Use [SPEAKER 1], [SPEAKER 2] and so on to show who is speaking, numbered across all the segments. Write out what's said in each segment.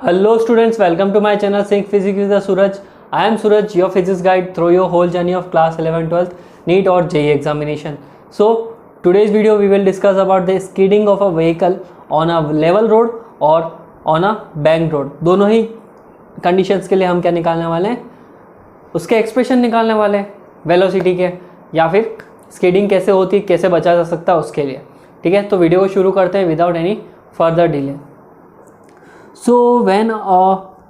[SPEAKER 1] Hello students, welcome to my channel Sync Physics with the Suraj. I am Suraj, your physics guide through your whole journey of class 11 12th NEET or JEE examination. So today's video we will discuss about the skidding of a vehicle on a level road और on a banked road. दोनों ही conditions के लिए हम क्या निकालने वाले हैं, उसके एक्सप्रेशन निकालने वाले हैं, वेलोसिटी के या फिर स्किडिंग कैसे होती, कैसे बचा जा सकता है उसके लिए. ठीक है, तो वीडियो को शुरू करते हैं without any further delay. So when a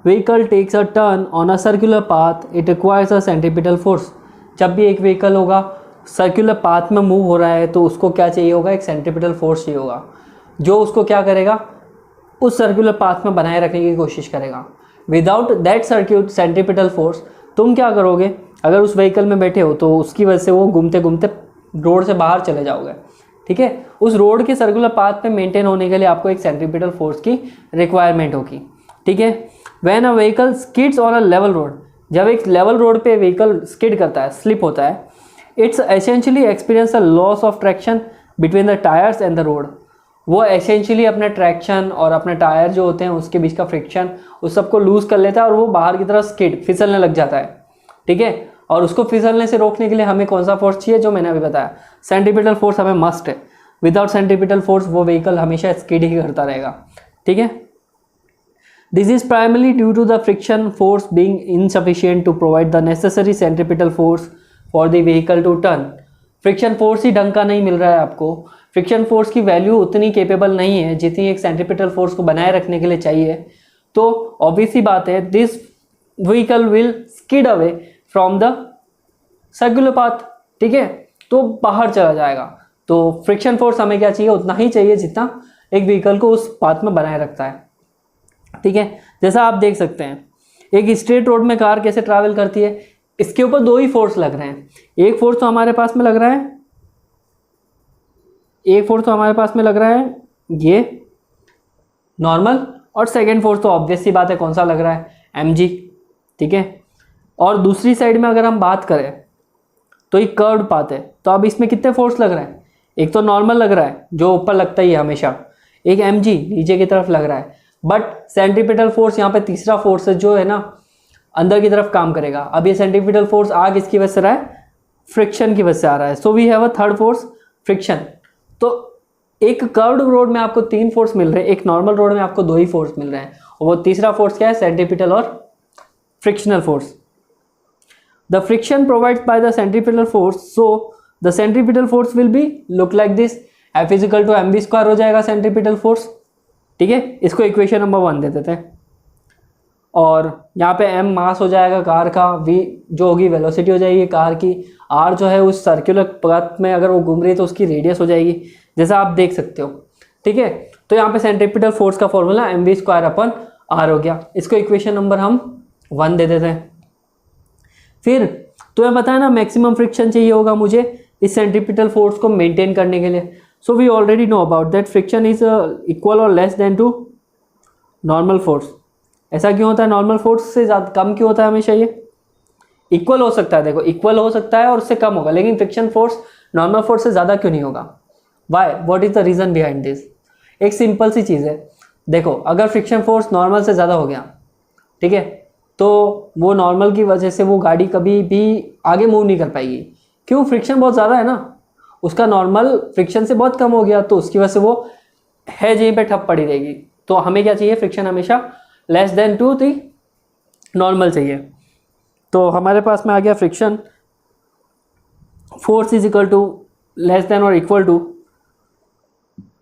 [SPEAKER 1] vehicle takes a turn on a circular path, it requires a centripetal force. जब भी एक व्हीकल होगा सर्कुलर पाथ में मूव हो रहा है तो उसको क्या चाहिए होगा, एक सेंट्रीपिटल फोर्स चाहिए होगा जो उसको क्या करेगा, उस सर्कुलर पाथ में बनाए रखने की कोशिश करेगा. विदाउट दैट सेंट्रीपिटल फोर्स तुम क्या करोगे, अगर उस व्हीकल में बैठे हो तो उसकी वजह से वो घूमते घूमते रोड से बाहर चले जाओगे. ठीक है, उस रोड के सर्कुलर पाथ पे मेंटेन होने के लिए आपको एक सेंट्रीपिटल फोर्स की रिक्वायरमेंट होगी. ठीक है, when a vehicle skids on a level road, जब एक लेवल रोड पे व्हीकल स्किड करता है, स्लिप होता है, it's essentially experience a loss of traction between the tyres and the road. वो एसेंशियली अपना ट्रैक्शन और अपने टायर जो होते हैं उसके बीच का फ्रिक्शन उस सबको लूज कर लेता है और वो बाहर की तरफ स्किड फिसलने लग जाता है. ठीक है, और उसको फिसलने से रोकने के लिए हमें कौन सा फोर्स चाहिए, जो मैंने अभी बताया, सेंट्रीपिटल फोर्स हमें मस्ट है. विदाउट सेंट्रीपिटल फोर्स वो व्हीकल हमेशा स्किड ही करता रहेगा. ठीक है, this is primarily due to the friction force being insufficient to provide the necessary centripetal force for the vehicle to turn. Friction force ही ढंग का नहीं मिल रहा है आपको, फ्रिक्शन फोर्स की वैल्यू उतनी केपेबल नहीं है जितनी एक सेंट्रीपिटल फोर्स को बनाए रखने के लिए चाहिए. तो ऑब्वियसली बात है, this vehicle will skid away from the circular path. ठीक है, तो बाहर चला जाएगा. तो फ्रिक्शन फोर्स हमें क्या चाहिए, उतना ही चाहिए जितना एक व्हीकल को उस पाथ में बनाए रखता है. ठीक है, जैसा आप देख सकते हैं एक स्ट्रेट रोड में कार कैसे ट्रैवल करती है, इसके ऊपर दो ही फोर्स लग रहे हैं. एक फोर्स तो हमारे पास में लग रहा है, ये नॉर्मल, और सेकेंड फोर्स तो ऑब्वियस सी बात है कौन सा लग रहा है, mg. ठीक है, और दूसरी साइड में अगर हम बात करें तो ये कर्व्ड पाथ है, तो अब इसमें कितने फोर्स लग रहे हैं, एक तो नॉर्मल लग रहा है जो ऊपर लगता ही है हमेशा, एक mg नीचे की तरफ लग रहा है. बट सेंट्रीपिटल फोर्स यहाँ पे तीसरा फोर्स है जो है ना अंदर की तरफ काम करेगा. अब ये सेंट्रीपिटल फोर्स आ किसकी वजह से रहा है, फ्रिक्शन की वजह से आ रहा है. So we have a third force, friction. तो एक कर्व्ड रोड में आपको तीन फोर्स मिल रहे हैं, एक नॉर्मल रोड में आपको दो ही फोर्स मिल रहे हैं, और वो तीसरा फोर्स क्या है, सेंट्रीपिटल और frictional force. The friction provided by the centripetal force, so the centripetal force will be look like this, F is equal to mv square हो जाएगा सेंट्रीपिटल फोर्स. ठीक है, इसको इक्वेशन नंबर 1 दे देते हैं, और यहाँ पे m मास हो जाएगा कार का, v जो होगी वेलोसिटी हो जाएगी कार की, r जो है उस सर्कुलर पाथ में अगर वो घूम रही है तो उसकी रेडियस हो जाएगी, जैसा आप देख सकते हो. ठीक है, तो यहाँ पे सेंट्रीपिटल फोर्स का formula mv square upon r हो गया. इसको इक्वेशन नंबर हम 1 दे देते हैं. फिर तुम्हें पता है ना मैक्सिमम फ्रिक्शन चाहिए होगा मुझे इस सेंट्रीपिटल फोर्स को मेंटेन करने के लिए. So we already know about that friction is equal और less than to normal force. ऐसा क्यों होता है, नॉर्मल फोर्स से ज़्यादा कम क्यों होता है हमेशा, ये इक्वल हो सकता है, देखो इक्वल हो सकता है और उससे कम होगा, लेकिन फ्रिक्शन फोर्स नॉर्मल फोर्स से ज़्यादा क्यों नहीं होगा, why, what is the reason behind this. एक सिंपल सी चीज़ है, देखो अगर फ्रिक्शन फोर्स नॉर्मल से ज़्यादा हो गया, ठीक है, तो वो नॉर्मल की वजह से वो गाड़ी कभी भी आगे मूव नहीं कर पाएगी. क्यों, फ्रिक्शन बहुत ज़्यादा है ना, उसका नॉर्मल फ्रिक्शन से बहुत कम हो गया, तो उसकी वजह से वो है यहीं पे ठप पड़ी रहेगी. तो हमें क्या चाहिए, फ्रिक्शन हमेशा less than to the normal चाहिए. तो हमारे पास में आ गया friction force is equal to less than और इक्वल टू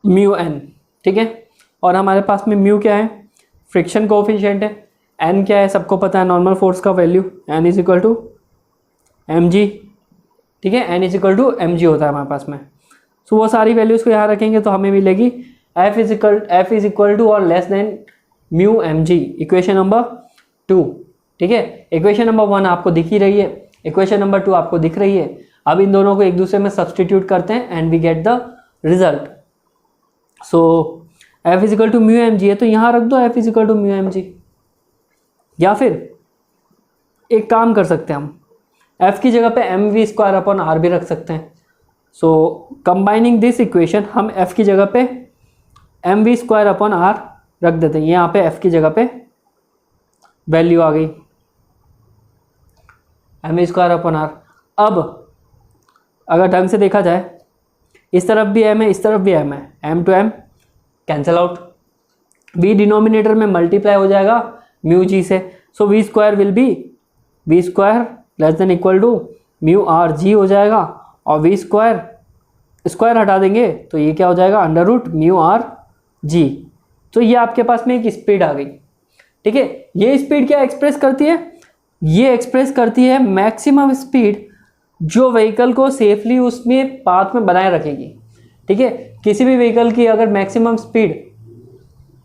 [SPEAKER 1] म्यू एन. ठीक है, और हमारे पास में म्यू क्या है, फ्रिक्शन कोएफिशिएंट है, एन क्या है सबको पता है, नॉर्मल फोर्स का value, N is equal to M G. ठीक है, N is equal to M G होता है हमारे पास में. सो वो सारी वैल्यूज़ को यहाँ रखेंगे तो हमें मिलेगी एफ इज इक्वल टू और less than mu M G, equation number 2. ठीक है, इक्वेशन नंबर 1 आपको दिख ही रही है, इक्वेशन नंबर 2 आपको दिख रही है. अब इन दोनों को एक दूसरे में सब्सटीट्यूट करते हैं and we get the result. So F is equal to mu M G है, तो यहाँ रख दो F is equal to mu M G. या फिर एक काम कर सकते हैं, हम f की जगह पे M we square upon R भी रख सकते हैं. सो कंबाइनिंग दिस इक्वेशन हम f की जगह पे M we square upon R रख देते हैं. यहाँ पे f की जगह पे वैल्यू आ गई mv²/r। अब अगर ढंग से देखा जाए, इस तरफ भी m है, इस तरफ भी m है, m to m cancel out, v denominator में मल्टीप्लाई हो जाएगा म्यू जी से, सो v² will be v² less than equal to mu R G हो जाएगा, और v² स्क्वायर हटा देंगे तो ये क्या हो जाएगा, under root mu R G. तो ये आपके पास में एक स्पीड आ गई। ठीक है, ये स्पीड क्या एक्सप्रेस करती है, ये एक्सप्रेस करती है मैक्सिमम स्पीड जो व्हीकल को सेफली उसमें पाथ में बनाए रखेगी। ठीक है, किसी भी व्हीकल की अगर मैक्सिमम स्पीड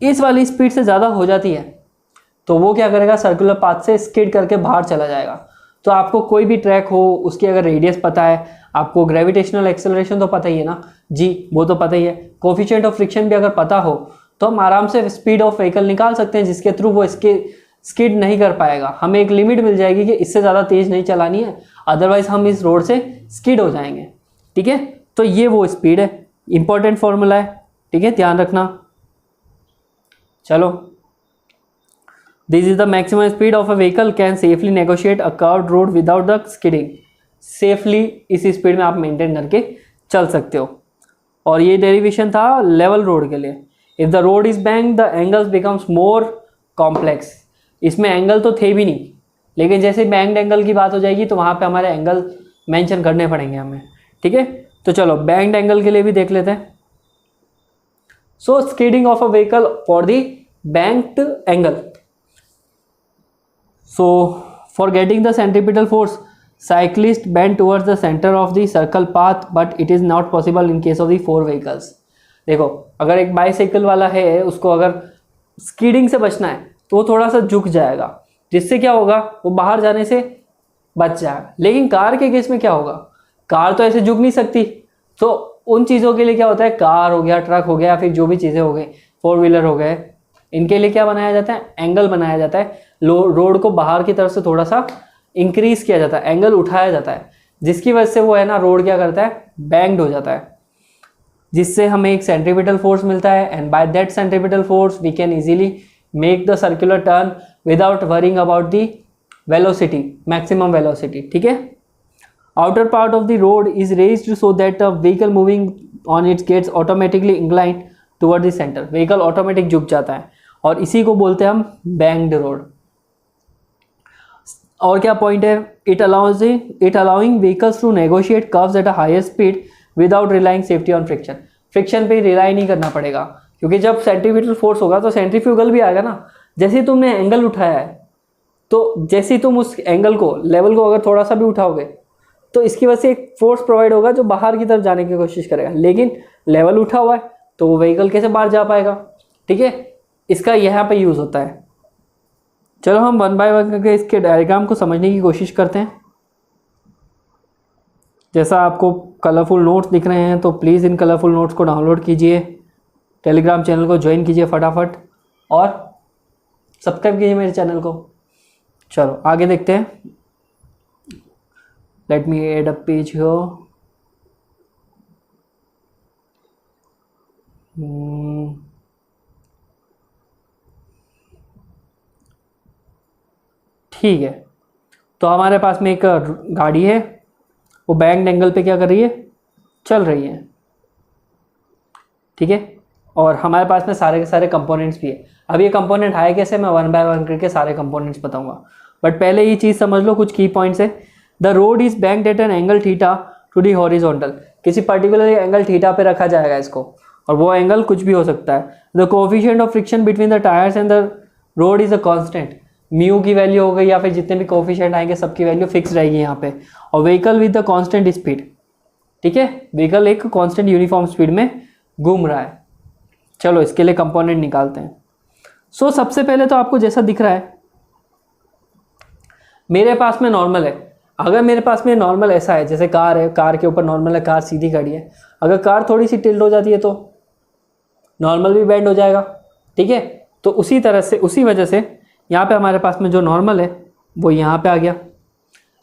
[SPEAKER 1] इस वाली स्पीड से ज़्यादा हो जाती है तो वो क्या करेगा, सर्कुलर पाथ से स्किड करके बाहर चला जाएगा। तो आपको कोई भी ट्रैक हो, उसकी अगर रेडियस पता है, आपको ग्रेविटेशनल एक्सेलरेशन तो पता ही है ना जी, वो तो पता ही है, कोफिशिएंट ऑफ फ्रिक्शन भी अगर पता हो तो हम आराम से स्पीड ऑफ व्हीकल निकाल सकते हैं, जिसके थ्रू वो इसके स्किड नहीं कर पाएगा। हमें एक लिमिट मिल जाएगी कि इससे ज़्यादा तेज़ नहीं चलानी है, अदरवाइज हम इस रोड से स्किड हो जाएंगे। ठीक है, तो ये वो स्पीड है, इंपॉर्टेंट फॉर्मूला है। ठीक है, ध्यान रखना। चलो, this is the maximum speed of a vehicle can safely negotiate a curved road without the skidding. Safely इस स्पीड में आप मेंटेन करके चल सकते हो। और ये डेरिवेशन था लेवल रोड के लिए। If the road is banked the angles becomes more complex. इसमें एंगल तो थे भी नहीं, लेकिन जैसे बैंक्ड एंगल की बात हो जाएगी तो वहाँ पे हमारे एंगल मेंशन करने पड़ेंगे हमें। ठीक है, तो चलो बैंक्ड एंगल के लिए भी देख लेते हैं। So skidding of a vehicle for the banked angle. So for getting the centripetal force, cyclist bend towards the center of the circle path but it is not possible in case of the 4 vehicles। देखो, अगर एक bicycle वाला है, उसको अगर skidding से बचना है तो वो थोड़ा सा झुक जाएगा, जिससे क्या होगा, वो बाहर जाने से बच जाएगा। लेकिन कार के केस में क्या होगा, कार तो ऐसे झुक नहीं सकती। तो उन चीज़ों के लिए क्या होता है, कार हो गया, ट्रक हो गया, फिर जो भी चीज़ें हो गई, 4 व्हीलर हो गए, इनके लिए क्या बनाया जाता है, एंगल बनाया जाता है। रोड को बाहर की तरफ से थोड़ा सा इंक्रीज किया जाता है, एंगल उठाया जाता है, जिसकी वजह से वो है ना, रोड क्या करता है, बैंक्ड हो जाता है, जिससे हमें एक सेंट्रीपिटल फोर्स मिलता है। And by that centripetal force we can easily make the circular turn without worrying about the velocity, maximum velocity. ठीक है, outer part of the road is raised so that a vehicle moving on its gets automatically inclined toward the centre. Vehicle automatic झुक जाता है और इसी को बोलते हैं हम बैंक्ड रोड। और क्या पॉइंट है, it allowing vehicles to negotiate curves at a higher speed without relying safety on friction. Friction पे रिलाई नहीं करना पड़ेगा, क्योंकि जब सेंट्रीपिटल फोर्स होगा तो सेंट्रीफ्यूगल भी आएगा ना। जैसे ही तुमने एंगल उठाया है, तो जैसे ही तुम उस एंगल को, लेवल को अगर थोड़ा सा भी उठाओगे तो इसकी वजह से एक फोर्स प्रोवाइड होगा जो बाहर की तरफ जाने की कोशिश करेगा। लेकिन लेवल उठा हुआ है तो वो व्हीकल कैसे बाहर जा पाएगा। ठीक है, इसका यहाँ पे यूज़ होता है। चलो हम 1 बाय 1 करके इसके डायग्राम को समझने की कोशिश करते हैं। जैसा आपको कलरफुल नोट्स दिख रहे हैं, तो प्लीज़ इन कलरफुल नोट्स को डाउनलोड कीजिए, टेलीग्राम चैनल को ज्वाइन कीजिए फटाफट, और सब्सक्राइब कीजिए मेरे चैनल को। चलो आगे देखते हैं। Let me add a page here. ठीक है, तो हमारे पास में एक गाड़ी है, वो बैंक्ड एंगल पे क्या कर रही है, चल रही है। ठीक है, और हमारे पास में सारे के सारे कंपोनेंट्स भी है। अब ये कंपोनेंट आए कैसे, मैं 1 बाय 1 करके सारे कंपोनेंट्स बताऊंगा, बट पहले ये चीज़ समझ लो, कुछ की पॉइंट्स है। The road is banked at an angle theta to the horizontal. किसी पर्टिकुलर एंगल थीटा पे रखा जाएगा इसको, और वो एंगल कुछ भी हो सकता है। The coefficient of friction between the tyres and the road is a constant. Mu की वैल्यू हो गई, या फिर जितने भी कोफिशिएंट आएंगे सबकी वैल्यू फिक्स रहेगी यहाँ पे। और vehicle with the constant speed. ठीक है, व्हीकल एक कांस्टेंट यूनिफॉर्म स्पीड में घूम रहा है। चलो इसके लिए कंपोनेंट निकालते हैं। सो सबसे पहले तो आपको जैसा दिख रहा है, मेरे पास में नॉर्मल है। अगर मेरे पास में नॉर्मल ऐसा है, जैसे कार है, कार के ऊपर नॉर्मल है, कार सीधी खड़ी है। अगर कार थोड़ी सी टिल्ट हो जाती है तो नॉर्मल भी बेंड हो जाएगा। ठीक है, तो उसी तरह से, उसी वजह से यहाँ पे हमारे पास में जो नॉर्मल है वो यहाँ पे आ गया।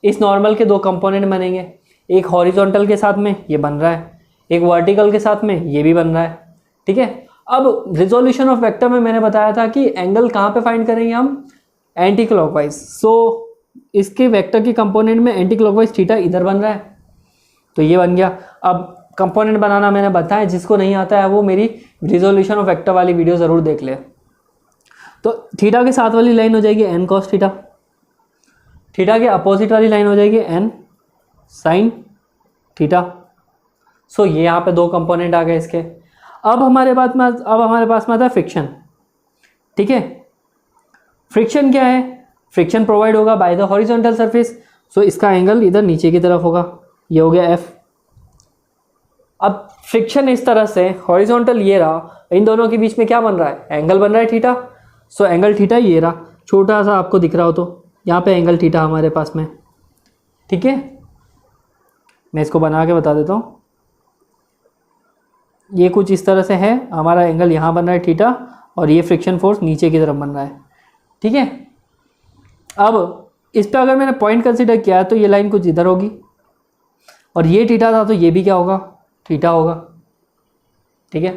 [SPEAKER 1] इस नॉर्मल के 2 कंपोनेंट बनेंगे, एक हॉरिजॉन्टल के साथ में ये बन रहा है, एक वर्टिकल के साथ में ये भी बन रहा है। ठीक है, अब रिजोल्यूशन ऑफ वेक्टर में मैंने बताया था कि एंगल कहाँ पे फाइंड करेंगे हम, एंटी क्लॉकवाइज। सो इसके वेक्टर के कंपोनेंट में एंटी क्लॉकवाइज थीटा इधर बन रहा है, तो ये बन गया। अब कंपोनेंट बनाना मैंने बताया, जिसको नहीं आता है वो मेरी रिजोल्यूशन ऑफ वेक्टर वाली वीडियो ज़रूर देख ले। तो थीटा के साथ वाली लाइन हो जाएगी एन कॉस थीटा, थीटा के अपोजिट वाली लाइन हो जाएगी एन साइन थीटा। सो ये यहाँ पे दो कंपोनेंट आ गए इसके। अब हमारे पास में आता है फ्रिक्शन। ठीक है, फ्रिक्शन क्या है? फ्रिक्शन प्रोवाइड होगा बाय द हॉरिजॉन्टल सरफेस। सो इसका एंगल इधर नीचे की तरफ होगा, ये हो गया एफ। अब फ्रिक्शन इस तरह से हॉरिजॉन्टल ये रहा, इन दोनों के बीच में क्या बन रहा है? एंगल बन रहा है थीटा। सो एंगल थीटा ये रहा, छोटा सा आपको दिख रहा हो तो यहाँ पे एंगल थीटा हमारे पास में। ठीक है, मैं इसको बना के बता देता हूँ। ये कुछ इस तरह से है, हमारा एंगल यहाँ बन रहा है थीटा, और ये फ्रिक्शन फोर्स नीचे की तरफ बन रहा है। ठीक है, अब इस पे अगर मैंने पॉइंट कंसीडर किया तो ये लाइन कुछ इधर होगी, और ये थीटा था तो ये भी क्या होगा? थीटा होगा। ठीक है,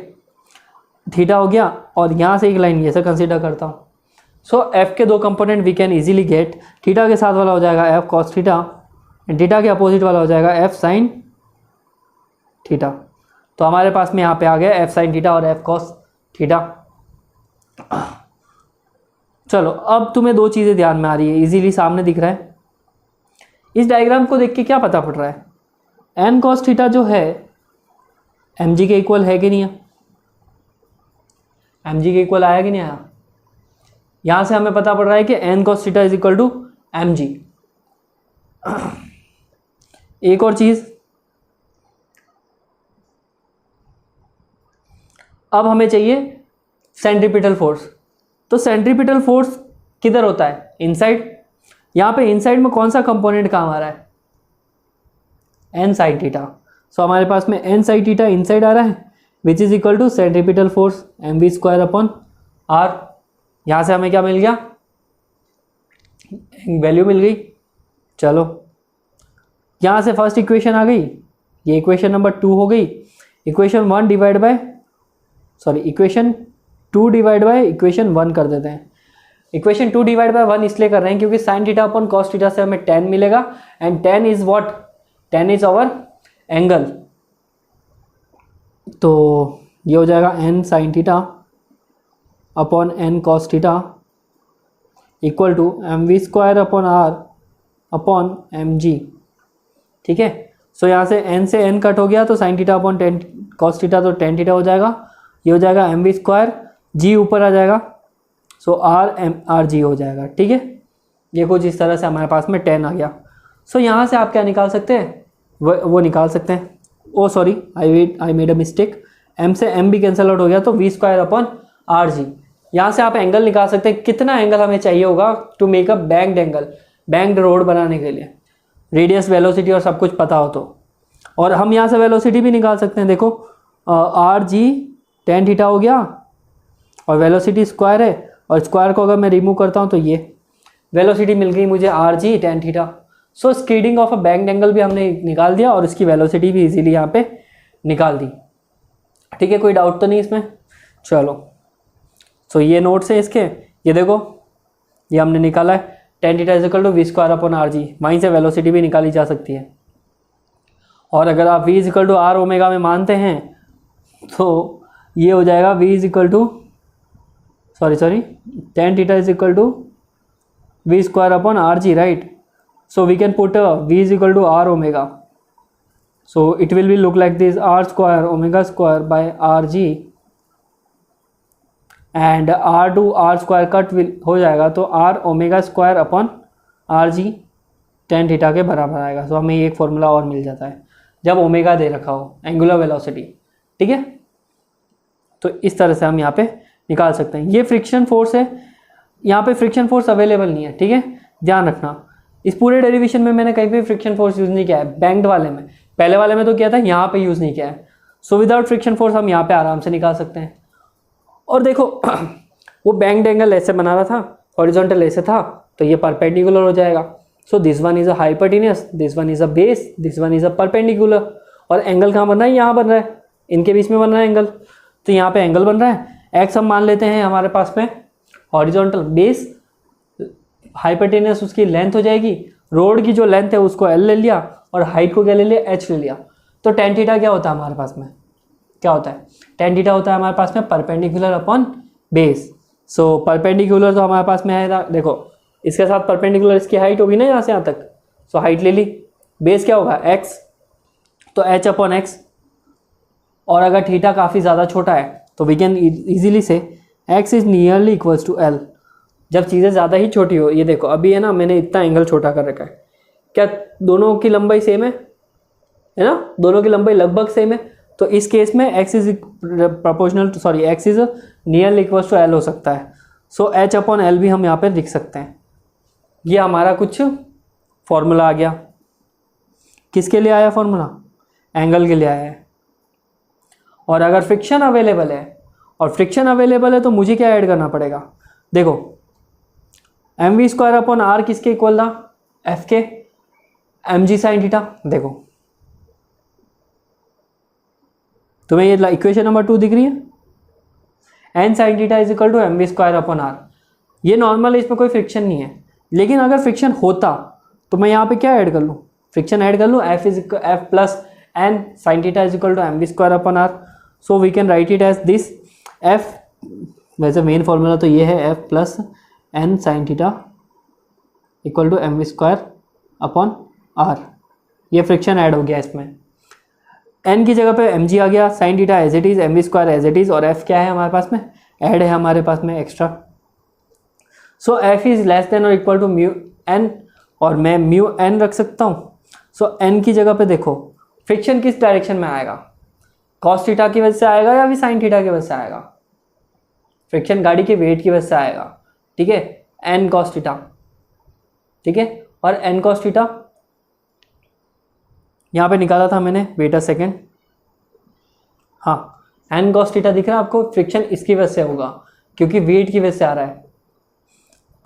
[SPEAKER 1] थीटा हो गया, और यहाँ से एक लाइन ये से कंसीडर करता हूँ। सो एफ के दो component we can easily get. Theta के साथ वाला हो जाएगा F cos theta, and theta के अपोजिट वाला हो जाएगा एफ साइन थीटा। तो हमारे पास में यहाँ पे आ गया एफ साइन थीटा और एफ कॉस थीटा। चलो, अब तुम्हें दो चीज़ें ध्यान में आ रही है, इजीली सामने दिख रहा है। इस डायग्राम को देख के क्या पता पड़ रहा है? एन कॉस थीटा जो है एम जी के इक्वल है कि नहीं है? एम जी के इक्वल आया कि नहीं आया? यहाँ से हमें पता पड़ रहा है कि N cos theta is equal to M G. एक और चीज़, अब हमें चाहिए सेंट्रीपिटल फोर्स। तो सेंट्रीपिटल फोर्स किधर होता है? इनसाइड। यहाँ पे इनसाइड में कौन सा कंपोनेंट काम आ रहा है? N sine theta. सो हमारे पास में एन साइन थीटा इनसाइड आ रहा है, which is equal to centripetal force M we square upon R. यहाँ से हमें क्या मिल गया? वैल्यू मिल गई। चलो, यहाँ से फर्स्ट इक्वेशन आ गई, ये इक्वेशन नंबर 2 हो गई। इक्वेशन 2 डिवाइड बाय इक्वेशन 1 कर देते हैं। इक्वेशन 2 डिवाइड बाय 1 इसलिए कर रहे हैं क्योंकि sine theta upon cos theta से हमें tan मिलेगा, and tan is what? tan is our angle. तो ये हो जाएगा n sine theta upon n cos theta equal to M we square upon R upon M G. ठीक है, सो यहाँ से n से n कट हो गया, तो sign theta upon ten cos theta, तो tan थीटा हो जाएगा। ये हो जाएगा एम वी स्क्वायर, जी ऊपर आ जाएगा, सो आर जी हो जाएगा। ठीक है, ये कुछ इस तरह से हमारे पास में tan आ गया। सो यहाँ से आप क्या निकाल सकते हैं? वो निकाल सकते हैं। Oh sorry, I made a mistake, m से m भी कैंसल आउट हो गया, तो वी स्क्वायर अपॉन आर जी। यहाँ से आप एंगल निकाल सकते हैं। कितना एंगल हमें चाहिए होगा to make a banked angle? Banked road बनाने के लिए रेडियस, वेलोसिटी और सब कुछ पता हो तो। और हम यहाँ से वेलोसिटी भी निकाल सकते हैं। देखो, आर जी tan थीटा हो गया, और वेलोसिटी स्क्वायर है, और स्क्वायर को अगर मैं रिमूव करता हूँ तो ये वेलोसिटी मिल गई मुझे R G tan theta. So skidding of a banked angle भी हमने निकाल दिया, और उसकी वेलोसिटी भी इजीली यहाँ पे निकाल दी। ठीक है, कोई डाउट तो नहीं इसमें? चलो, सो ये नोट्स है इसके, ये देखो, ये हमने निकाला है tan theta is equal to V square upon are G. वहीं से वेलोसिटी भी निकाली जा सकती है। और अगर आप v is equal to R omega में मानते हैं तो ये हो जाएगा v is equal to tan theta is equal to V square upon are G, right? So we can put v is equal to r omega. So it will be look like this, r square omega square by rg, and r to r square cut will हो जाएगा, तो r omega square upon rg tan theta के बराबर आएगा। तो हमें एक formula और मिल जाता है जब ओमेगा दे रखा हो, एंगुलर वेलोसिटी। ठीक है, तो इस तरह से हम यहाँ पे निकाल सकते हैं। ये फ्रिक्शन फोर्स है, यहाँ पे फ्रिक्शन फोर्स अवेलेबल नहीं है। ठीक है, ध्यान रखना। इस पूरे डेरिवेशन में मैंने कहीं पे फ्रिक्शन फोर्स यूज़ नहीं किया है। बैंक्ड वाले में, पहले वाले में तो किया था, यहाँ पे यूज़ नहीं किया है। सो विदाउट फ्रिक्शन फोर्स हम यहाँ पे आराम से निकाल सकते हैं। और देखो, वो बैंक्ड एंगल ऐसे बना रहा था, हॉरिजॉन्टल ऐसे था, तो ये परपेंडिकुलर हो जाएगा। So this one is a hypotenuse, this one is a base, this one is a perpendicular. और एंगल कहाँ बन रहा है? यहाँ बन रहा है, इनके बीच में बन रहा है एंगल। तो यहाँ पे एंगल बन रहा है। एक्स हम मान लेते हैं हमारे पास में हॉरिजॉन्टल बेस, हाइपोटेनस उसकी लेंथ हो जाएगी, रोड की जो लेंथ है उसको एल ले लिया और हाइट को क्या ले लिया, एच ले लिया। तो टेन थीटा क्या होता है हमारे पास में, क्या होता है, टेन थीटा होता है हमारे पास में perpendicular upon base. So perpendicular तो हमारे पास में है, देखो इसके साथ परपेंडिकुलर इसकी हाइट होगी ना यहाँ से यहाँ तक, सो हाइट ले ली, बेस क्या होगा एक्स, तो एच अपॉन एक्स। और अगर थीटा काफ़ी ज़्यादा छोटा है तो we can easily say X is nearly equals to L. जब चीज़ें ज़्यादा ही छोटी हो, ये देखो अभी है ना मैंने इतना एंगल छोटा कर रखा है, क्या दोनों की लंबाई सेम है ना, दोनों की लंबाई लगभग सेम है। तो इस केस में X is proportional to sorry X is nearly equals to L हो सकता है। सो एच अपॉन एल भी हम यहाँ पे लिख सकते हैं। ये हमारा कुछ फॉर्मूला आ गया, किसके लिए आया फॉर्मूला, एंगल के लिए आया है। और अगर फ्रिक्शन अवेलेबल है, और फ्रिक्शन अवेलेबल है तो मुझे क्या ऐड करना पड़ेगा, देखो M we square upon R किसके इक्वल था, एफ के, एम जी साइन थीटा। देखो तुम्हें ये इक्वेशन नंबर 2 दिख रही है, N sine theta is equal to M we square upon R. ये नॉर्मल है, इसमें कोई फ्रिक्शन नहीं है, लेकिन अगर फ्रिक्शन होता तो मैं यहाँ पे क्या ऐड कर लूँ, फ्रिक्शन ऐड कर लूँ, F plus N sine theta is equal to M we square upon R. So we can write it as this, F वैसे मेन फॉर्मूला तो ये है, F plus N sine theta equal to M we square upon R. ये friction add हो गया इसमें, N की जगह पे एम जी आ गया, sine theta as it is, M we square as it is, और एफ क्या है हमारे पास में, ऐड है हमारे पास में extra. So F is less than और इक्वल टू म्यू एन, और मैं म्यू एन रख सकता हूँ। सो एन की जगह पे देखो फ्रिक्शन किस डायरेक्शन में आएगा, कॉस थीटा की वजह से आएगा या फिर साइन थीटा की वजह से आएगा, फ्रिक्शन गाड़ी के वेट की वजह से आएगा, ठीक है, एन कॉस थीटा, ठीक है। और एन कॉस थीटा यहाँ पे निकाला था मैंने, वेट अ सेकेंड, हाँ एन कॉस थीटा दिख रहा है आपको, फ्रिक्शन इसकी वजह से होगा क्योंकि वेट की वजह से आ रहा है।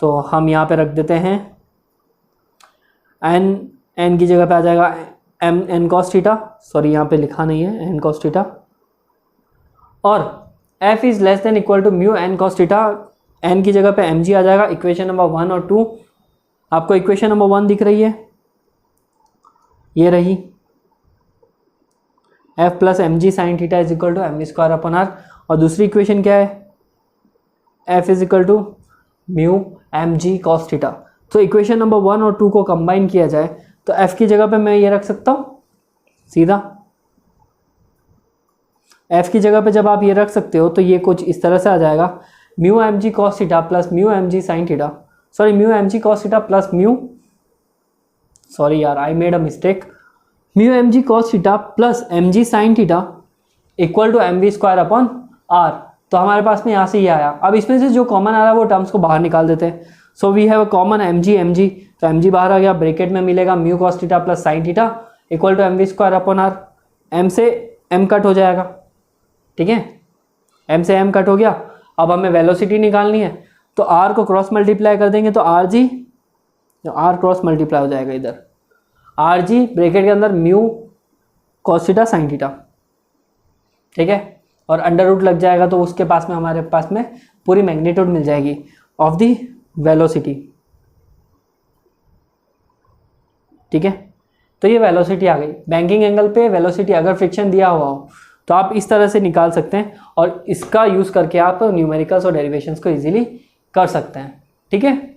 [SPEAKER 1] तो हम यहाँ पे रख देते हैं एन की जगह पे आ जाएगा M N cos theta, sorry यहाँ पे लिखा नहीं है, एन कॉस थीटा, और F is less than equal to mu N cos theta, N की जगह पे एम जी आ जाएगा। इक्वेशन नंबर 1 और 2, आपको इक्वेशन नंबर 1 दिख रही है, ये रही, F plus M G sine theta is equal to M square upon R, और दूसरी इक्वेशन क्या है, F is equal to mu M G cos theta. तो इक्वेशन नंबर 1 और 2 को कंबाइन किया जाए तो एफ की जगह पे मैं ये रख सकता हूँ सीधा, एफ की जगह पे जब आप ये रख सकते हो तो ये कुछ इस तरह से आ जाएगा, mu M G cos theta plus mu M G sine theta, sorry mu M G cos theta plus mu, sorry यार I made a mistake, mu M G cos theta plus M G sine theta equal to M we square upon r. तो हमारे पास में यहाँ से ये आया। अब इसमें से जो कॉमन आ रहा है वो टर्म्स को बाहर निकाल देते हैं। So we have a common M G, तो एम जी बाहर आ गया, ब्रैकेट में मिलेगा mu cos theta plus sine theta equal to M we square upon R. M से एम कट हो जाएगा, ठीक है, एम से एम कट हो गया। अब हमें वेलोसिटी निकालनी है तो आर को क्रॉस मल्टीप्लाई कर देंगे तो R G, R cross multiply हो जाएगा इधर, आर जी ब्रैकेट के अंदर mu cos theta sine theta, ठीक है, और अंडर रूट लग जाएगा तो उसके पास में हमारे पास में पूरी मैग्नीट्यूड मिल जाएगी ऑफ द वेलोसिटी, ठीक है। तो ये वेलोसिटी आ गई। बैंकिंग एंगल पे वेलोसिटी अगर फ्रिक्शन दिया हुआ हो तो आप इस तरह से निकाल सकते हैं और इसका यूज़ करके आप न्यूमेरिकल्स और डेरिवेशंस को इजीली कर सकते हैं, ठीक है।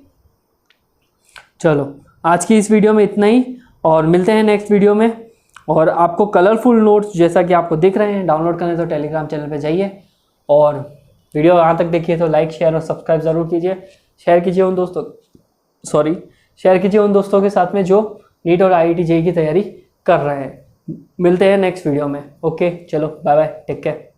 [SPEAKER 1] चलो आज की इस वीडियो में इतना ही, और मिलते हैं नेक्स्ट वीडियो में। और आपको कलरफुल नोट्स जैसा कि आपको दिख रहे हैं डाउनलोड करने तो टेलीग्राम चैनल पे जाइए, और वीडियो यहाँ तक देखिए तो लाइक शेयर और सब्सक्राइब ज़रूर कीजिए। शेयर कीजिए उन दोस्तों के साथ में जो नीट और IIT JEE की तैयारी कर रहे हैं। मिलते हैं नेक्स्ट वीडियो में। ओके चलो बाय बाय, टेक केयर।